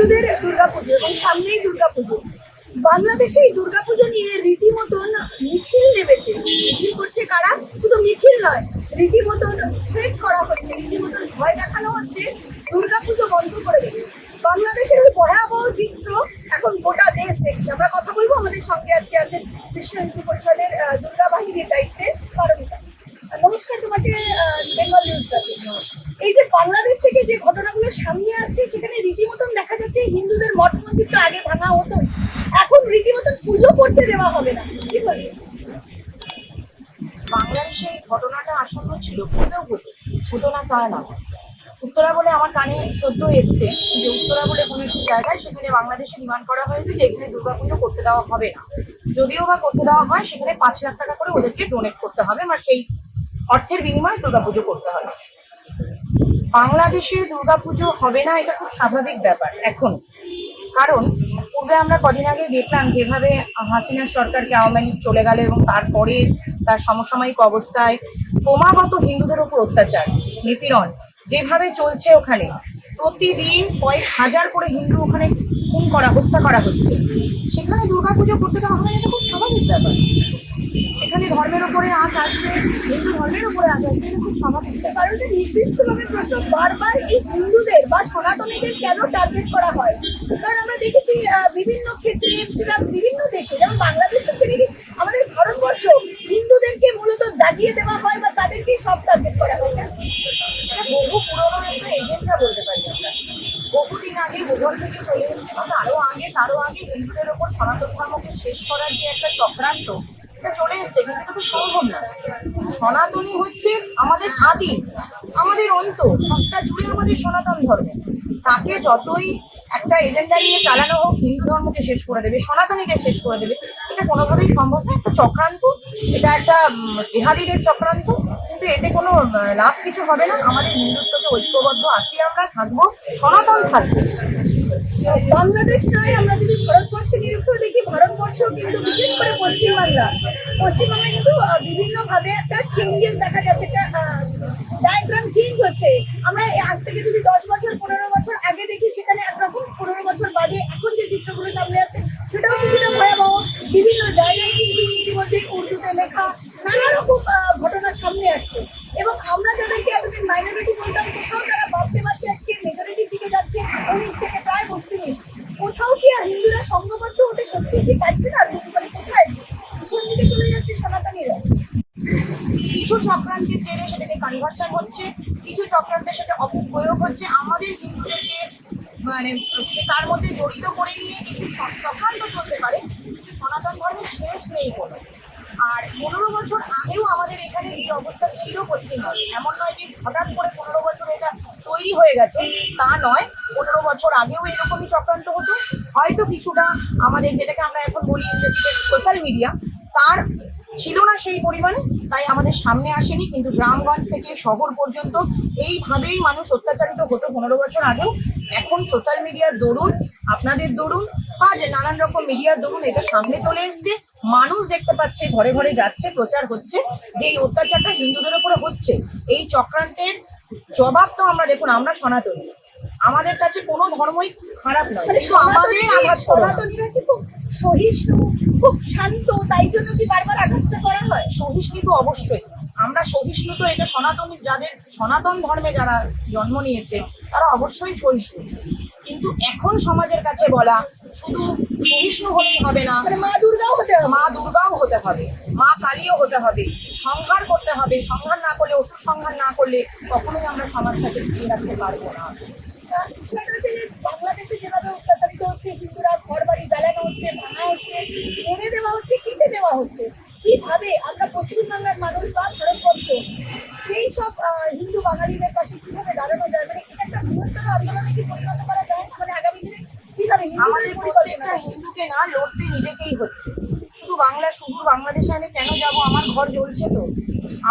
হিন্দুদের দুর্গাপুজো এবং সামনেই দুর্গাপুজো। বাংলাদেশে এই দুর্গাপুজো নিয়ে রীতিমতন মিছিল নেমেছে। মিছিল করছে কারা? শুধু মিছিল নয়, রীতিমতন থ্রেট করা হচ্ছে, রীতিমতন ভয় দেখানো হচ্ছে দুর্গাপুজো বন্ধ করে দেবে। বাংলাদেশের ওই ভয়াবহ চিত্র এখন গোটা দেশ দেখছে। আমরা কথা বলবো, আমাদের সঙ্গে আজকে আছেন বিশ্ব হিন্দু পরিষদের দুর্গা বাহিনীর দায়িত্বে পারমিতা। নমস্কার তোমাকে, বেঙ্গল নিউজ দেখে। এই যে বাংলাদেশ থেকে যে ঘটনাগুলো সামনে আসছে, সেখানে রীতিমতন দেখা যাচ্ছে হিন্দুদের মঠ মন্দির তো আগে ভাঙা হতো, এখন রীতিমতন পুজো করতে দেওয়া হবে না, কি বলি? বাংলাদেশে এই ঘটনাটা আসন্ন ছিল, পূর্বেও হতো না তা না। উত্তরা বলে আমার কানে সদ্য এসছে যে উত্তরা বলে কোনো একটি জায়গায় সেখানে বাংলাদেশে ডিমান্ড করা হয়েছে যে এখানে দুর্গাপুজো করতে দেওয়া হবে না। যদিও বা করতে দেওয়া হয়, সেখানে 5 লাখ টাকা করে ওদেরকে ডোনেট করতে হবে, আর সেই অর্থের বিনিময়ে দুর্গাপুজো করতে হবে। বাংলাদেশে দুর্গাপুজো হবে না, এটা খুব স্বাভাবিক ব্যাপার এখন। কারণ পূর্বে আমরা কদিন আগে দেখলাম যেভাবে হাসিনার সরকারকে আওয়ামী লীগ চলে গেল এবং তারপরে তার সমসাময়িক অবস্থায় ক্রমাগত হিন্দুদের উপর অত্যাচার, নিপীড়ন যেভাবে চলছে, ওখানে প্রতিদিন কয়েক হাজার করে হিন্দু ওখানে খুন করা, হত্যা করা হচ্ছে। সেখানে দুর্গাপুজো করতে দেওয়া হবে, এটা খুব স্বাভাবিক ব্যাপার। এখানে ধর্মের উপরে আজ আসবে, হিন্দু ধর্মের উপরে আজ আসবে, এটা খুব স্বাভাবিক ব্যাপার। কারণ নির্দিষ্টভাবে প্রশ্ন বারবার এই হিন্দুদের বা সনাতনীদের কেন টার্গেট করা হয়? কারণ আমরা দেখেছি বিভিন্ন ক্ষেত্রে, সেটা বিভিন্ন দেশে, যেমন বাংলাদেশ তো সেদিকে আমাদের ভারতবর্ষ, হিন্দুদেরকে মূলত দাগিয়ে দেওয়া হয় বা তাদেরকেই সব টার্গেট করা হয় না। এটা বহু পুরোনো একটা এজেন্ডা বলতে পারি আমরা। বহুদিন আগে মুঘল থেকে চলে এসেছে, তারও আগে হিন্দুদের ওপর সনাতন ধর্মকে শেষ করার যে একটা চক্রান্ত, এটা চলে এসছে, কিন্তু এটা তো সম্ভব না। সনাতনী হচ্ছে আমাদের আদি, আমাদের অন্ত, সবটা জুড়ে আমাদের সনাতন ধর্ম। তাকে যতই একটা এজেন্ডা নিয়ে চালানো হোক, হিন্দু ধর্মকে শেষ করে দেবে, সনাতনীকে শেষ করে দেবে, এটা কোনোভাবেই সম্ভব না। একটা চক্রান্ত, এটা একটা জেহাদিদের চক্রান্ত, কিন্তু এতে কোনো লাভ কিছু হবে না। আমাদের হিন্দুত্বকে ঐক্যবদ্ধ আছি, আমরা থাকবো, সনাতন থাকবো। বাংলাদেশ নয়, আমরা যদি ভারতবর্ষে নিরীক্ষণ দেখি, ভারতবর্ষ কিন্তু বিশেষ করে পশ্চিমবাংলায় কিন্তু বিভিন্নভাবে একটা চেঞ্জেস দেখা যাচ্ছে, একটা ডায়াগ্রাম চেঞ্জ হচ্ছে। আমরা আজ থেকে যদি 10 বছর 15 বছর আগে দেখি, সেখানে একরকম, 15 বছর বাদে এখন যে চিত্রগুলো সামনে আছে সেটাও কিছুটা ভয়াবহ। বিভিন্ন জায়গায় কিন্তু ইতিমধ্যে উর্দুতে লেখা নানা রকম ঘটনা সামনে আসছে, এবং আমরা যাদেরকে এতদিন মাইনরিটি বলতাম, কোথাও তারা ভাবতে ভাবতে আজকে মেজরিটির দিকে যাচ্ছে, 19 থেকে প্রায় 32। কোথাও কি আর হিন্দুরা সংঘবদ্ধ হতে সত্যি কি পারছে না? কোথায় পিছন দিকে চলে যাচ্ছে সনাতনীরা? কিছু চক্রান্তের জেরে সেটাকে কনভার্সন হচ্ছে, কিছু চক্রান্তের সাথে অপপ্রয়োগ হচ্ছে, আমাদের হিন্দুদেরকে মানে তার মধ্যে জড়িত করে নিয়ে কিছু চক্রান্ত চলতে পারে। কিন্তু সনাতন ধর্মের শেষ নেই কোনো। আর 15 বছর আগেও আমাদের এখানে এই অবস্থা ছিল পশ্চিমবঙ্গে। এমন নয় যে হঠাৎ করে 15 বছর এটা তৈরি হয়ে গেছে, তা নয়। 15 বছর আগেও এরকমই চক্রান্ত হতো। হয়তো কিছুটা আমাদের, যেটাকে আমরা এখন বলি ইংরেজিতে সোশ্যাল মিডিয়া, তার ছিল না সেই পরিমাণে, তাই আমাদের সামনে আসেনি। কিন্তু গ্রামগঞ্জ থেকে শহর পর্যন্ত এইভাবেই মানুষ অত্যাচারিত হতো 15 বছর আগেও। এখন সোশ্যাল মিডিয়ার দরুন, আপনাদের দরুন, বা যে নানান রকম মিডিয়ার দরুন এটা সামনে চলে এসছে। মানুষ দেখতে পাচ্ছে, ঘরে ঘরে যাচ্ছে, প্রচার হচ্ছে যে এই অত্যাচারটা হিন্দুদের উপরে হচ্ছে। এই চক্রান্তের জবাব তো আমরা, দেখুন, আমরা সনাতনী, আমাদের কাছে কোনো ধর্মই খারাপ নয়, কিন্তু আমাদের আঘাত করা। সনাতনীরা কি খুব সহিষ্ণু, খুব শান্ত, তাই জন্য কি বারবার আঘাতটা করা হয়? সহিষ্ণু তো অবশ্যই, আমরা সহিষ্ণু তো, এটা সনাতনী, যাদের সনাতন ধর্মে যারা জন্ম নিয়েছে তারা অবশ্যই সহিষ্ণু। কিন্তু এখন সমাজের কাছে বলা শুধু সহিষ্ণু হলেই হবে না, মা দুর্গাও হতে হবে, মা দুর্গাও হতে হবে, মা কালীও হতে হবে, সংহার করতে হবে। সংহার না করলে, অসুর সংহার না করলে কখনোই আমরা সমাজটাকে টিকিয়ে রাখতে পারবো না। সেটা হচ্ছে যে বাংলাদেশে যেভাবে অত্যাচারিত হচ্ছে, হিন্দুরা ঘর বাড়ি জ্বালানো হচ্ছে, ভাঙা হচ্ছে, মেরে দেওয়া হচ্ছে, কেটে দেওয়া হচ্ছে, কিভাবে আমরা পশ্চিমবাংলার মানুষ বা ভারতবর্ষ সেই সব হিন্দু বাঙালিদের পাশে কিভাবে দাঁড়ানো যায়? মানে এটা একটা বৃহত্তর আন্দোলনে কি পরিণত করা যায় মানে আগামী দিনে? কিভাবে আমাদের প্রত্যেকটা হিন্দুকে না লড়তে নিজেকেই হচ্ছে। শুধু বাংলাদেশে আমি কেন যাব? আমার ঘর জ্বলছে তো।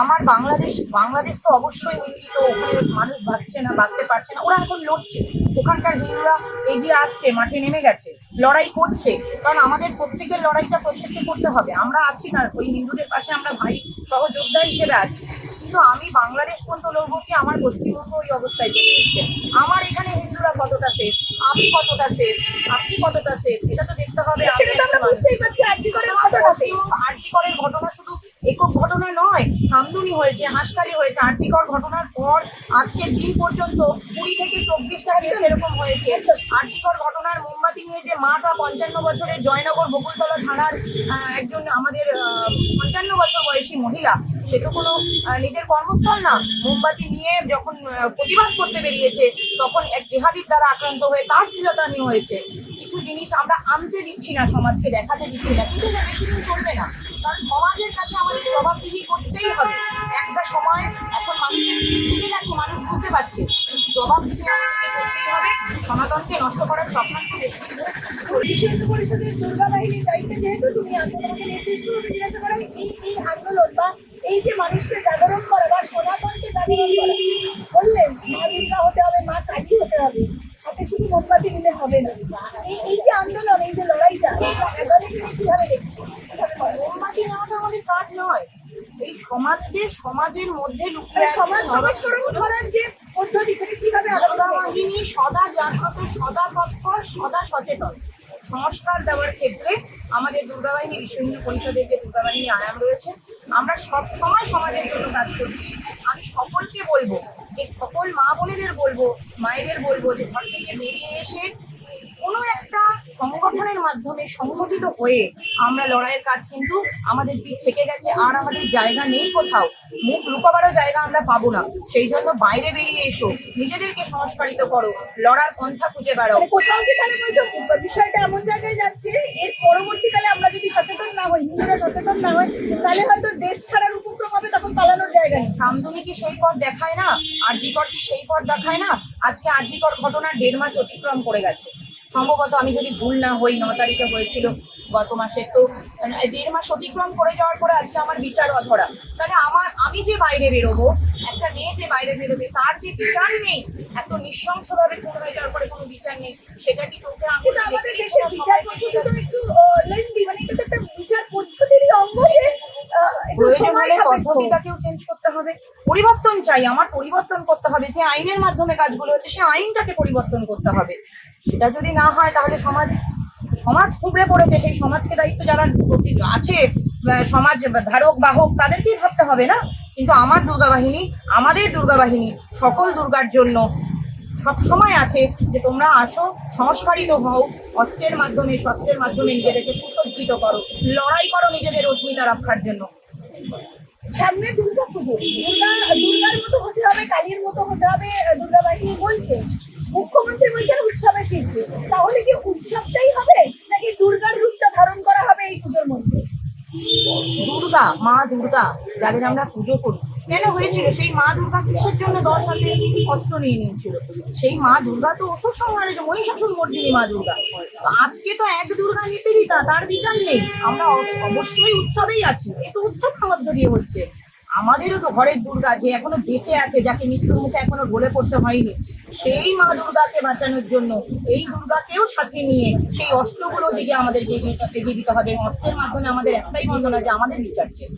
আমার বাংলাদেশ তো অবশ্যই উন্নত, ওখানে মানুষ বাঁচছে না, বাঁচতে পারছে না, ওরা এখন লড়ছে। ওখানকার হিন্দুরা এগিয়ে আসছে, মাঠে নেমে গেছে, লড়াই করছে। কারণ আমাদের প্রত্যেকের লড়াইটা প্রত্যেককে করতে হবে। আমরা আছি না ওই হিন্দুদের পাশে, আমরা ভাই সহযোদ্ধা হিসেবে আছি। কিন্তু আমি বাংলাদেশ পর্যন্ত লড়বো কি আমার পশ্চিমবঙ্গ ওই অবস্থায় চলে এসছে। আমার এখানে হিন্দুরা কতটা সেফ, আমি কতটা সেফ, আপনি কতটা সেফ, এটা তো দেখতে হবে। সেটা তো আমরা বুঝতেই পারছি। আরজিকরের ঘটনাতে আরজিকরের ঘটনা শুধু একক ঘটনা নয়, কামদুনি হয়েছে, হাঁসখালি হয়েছে। আরজিকর ঘটনার পর আজকের দিন পর্যন্ত 20 থেকে 24টা কেস এরকম হয়েছে। আরজিকর ঘটনার মোমবাতি নিয়ে যে মাটা 55 বছরের জয়নগর বকুলতলা থানার একজন আমাদের 55 বছর বয়সী মহিলা, সে তো কোনো নিজের কর্মস্থল না, মোমবাতি নিয়ে যখন প্রতিবাদ করতে বেরিয়েছে তখন এক জিহাদির দ্বারা আক্রান্ত হয়ে তার শ্লীলতাহানি হয়েছে। কিছু জিনিস আমরা আনতে দিচ্ছি না, সমাজকে দেখাতে দিচ্ছি না, কিন্তু এটা বেশি দিন চলবে না। কারণ সমাজের কাছে আমাদের জবাবদিহি করতেই হবে। একটা সময় এখন মানুষের দিক থেকে গেছে, মানুষ বুঝতে পারছে, কিন্তু জবাবদিহি আমাদেরকে করতেই হবে। সনাতনকে নষ্ট করার চক্রান্ত বেশি দিন বিশ্ব হিন্দু পরিষদের দুর্গা বাহিনীর দায়িত্বে যেহেতু তুমি আছো, তোমাকে নির্দিষ্টভাবে জিজ্ঞাসা করা এই আন্দোলন বা এই যে মানুষকে জাগরণ করা বা সনাতনকে জাগরণ করা, বললেন মা দুর্গা হতে হবে, মা কালী হতে হবে, হাতে শুধু মোমবাতি দিলে হবে না। এই যে আন্দোলন, এই যে লড়াইটা, এবারে তুমি কিভাবে দেখছো? মোমবাতি নেওয়াটা আমাদের কাজ নয়। এই সমাজকে সমাজের মধ্যে লুকিয়ে সমাজ সংস্করণ করার যে পদ্ধতি, সেটা কিভাবে আলাদা বাহিনী সদা জাগ্রত, সদা তৎপর, সদা সচেতন। সংস্কার দেওয়ার ক্ষেত্রে আমাদের দুর্গা বাহিনী, বিশ্ব হিন্দু পরিষদের যে দুর্গা বাহিনী আয়াম রয়েছে, আমরা সব সময় সমাজের জন্য কাজ করছি। আমি সকলকে বলবো, যে সকল মা বোনেদের বলবো, মায়েদের বলবো, যে ঘর থেকে বেরিয়ে এসে কোনো একটা সংগঠনের মাধ্যমে সংগঠিত হয়ে আমরা লড়াইয়ের কাজ কিন্তু আমাদের পিঠ থেকে গেছে। আর আমাদের জায়গা নেই কোথাও, মুখ লুকাবারও জায়গা আমরা পাবো না। সেই জন্য বাইরে বেরিয়ে এসো, নিজেদেরকে সংস্কারিত করো, লড়ার পন্থা খুঁজে বেড়াও। কোথাও কি তাহলে বলছো বিষয়টা এমন জায়গায় যাচ্ছে, এর পরবর্তীকালে আমরা যদি সচেতন না হই, হিন্দুরা সচেতন না হয়, তাহলে হয়তো দেশ ছাড়ার উপক্রম হবে, তখন পালানোর জায়গা নেই। কামদুনি কি সেই পথ দেখায় না? আরজিকর কি সেই পথ দেখায় না? আজকে আরজিকর ঘটনা 1.5 মাস অতিক্রম করে গেছে সম্ভবত, আমি যদি ভুল না হই 9 তারিখে হয়েছিল গত মাসে। তো 1.5 মাস অতিক্রম করে যাওয়ার পরে আজকে আমার বিচার অধরা। তাহলে আমি যে বাইরে বেরোবো, একটা মেয়ে যে বাইরে বেরোবে, তার যে বিচার নেই, এত নৃশংসভাবে খুন হয়ে যাওয়ার পরে কোনো বিচার নেই, সেটা কি চোখে আঙুল কিন্তু আমাদের দেশের বিচার পদ্ধতি তো একটু লেন্দি, মানে এটা তো একটা বিচার পদ্ধতিরই অঙ্গ যে একটু প্রয়োজন সময় হলে সাপেক্ষ। পদ্ধতিটাকেও চেঞ্জ করতে হবে। পরিবর্তন চাই, আমার পরিবর্তন করতে হবে। যে আইনের মাধ্যমে কাজগুলো হচ্ছে, সে আইনটাকে পরিবর্তন করতে হবে। সেটা যদি না হয় তাহলে সমাজ কুঁকড়ে পড়েছে। সেই সমাজকে দায়িত্ব যারা আছে, সমাজ ধারক বাহক, তাদেরকেই ভাবতে হবে না? কিন্তু আমার দুর্গা বাহিনী, আমাদের দুর্গা বাহিনী সকল দুর্গার জন্য সব সময় আছে যে তোমরা আসো, সংস্কারিত হও, অস্ত্রের মাধ্যমে, শস্ত্রের মাধ্যমে নিজেদেরকে সুসজ্জিত করো, লড়াই করো নিজেদের অস্মিতা রক্ষার জন্য। সামনে দুর্গা পুজো, দুর্গার মতো হতে হবে, কালীর মতো হতে হবে, দুর্গা বাহিনী বলছে। মুখ্যমন্ত্রী বলছেন উৎসবে ফিরবে, তাহলে কি উৎসবটাই হবে নাকি দুর্গার রূপটা ধারণ করা হবে এই পুজোর মধ্যে? দুর্গা, মা দুর্গা যাদের আমরা পুজো করি, কেন হয়েছিল? সেই মা দুর্গা কিসের জন্য 10 হাতে অস্ত্র নিয়ে নিয়েছিল? সেই মা দুর্গা তো অসুর সংহারে, যে মহিষাসুর মর্দিনী মা দুর্গা। তো আজকে তো এক দুর্গা নিপীড়িতা, তার বিচার নেই। আমরা অবশ্যই উৎসবেই আছি, একটু উৎসব মধ্য দিয়ে হচ্ছে। আমাদেরও তো ঘরের দুর্গা, যে এখনো বেঁচে আছে, যাকে মৃত্যুর মুখে এখনো ঢলে পড়তে হয়নি, সেই মা দুর্গাকে বাঁচানোর জন্য এই দুর্গাকেও সাথে নিয়ে সেই অস্ত্রগুলোর দিকে আমাদেরকে এগিয়ে দিতে হবে। অস্ত্রের মাধ্যমে আমাদের একটাই বন্দনা, যে আমাদের বিচার চাই।